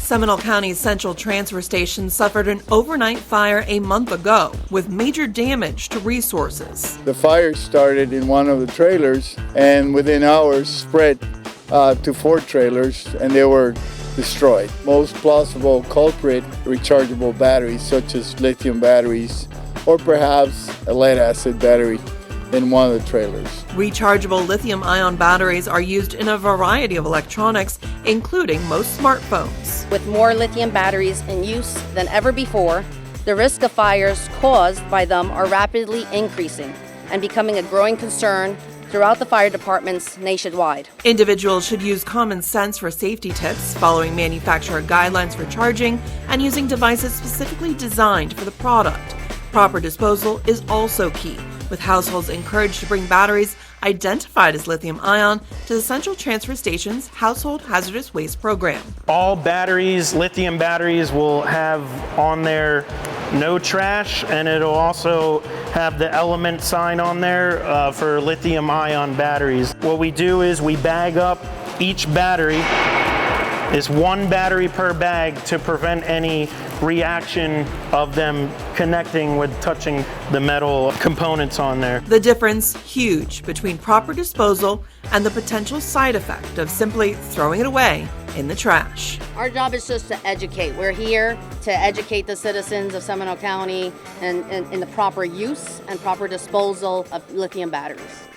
Seminole County's Central Transfer Station suffered an overnight fire a month ago with major damage to resources. The fire started in one of the trailers and within hours spread to 4 trailers, and they were destroyed. Most plausible culprit, rechargeable batteries such as lithium batteries or perhaps a lead acid battery in one of the trailers. Rechargeable lithium-ion batteries are used in a variety of electronics, including most smartphones. With more lithium batteries in use than ever before, the risk of fires caused by them are rapidly increasing and becoming a growing concern throughout the fire departments nationwide. Individuals should use common sense for safety tips, following manufacturer guidelines for charging, and using devices specifically designed for the product. Proper disposal is also key, with households encouraged to bring batteries identified as lithium-ion to the Central Transfer Station's Household Hazardous Waste program. All batteries, lithium batteries, will have on there no trash, and it'll also have the element sign on there for lithium-ion batteries. What we do is we bag up each battery. It's 1 battery per bag to prevent any reaction of them connecting with touching the metal components on there. The difference huge between proper disposal and the potential side effect of simply throwing it away in the trash. Our job is just to educate. We're here to educate the citizens of Seminole County in the proper use and proper disposal of lithium batteries.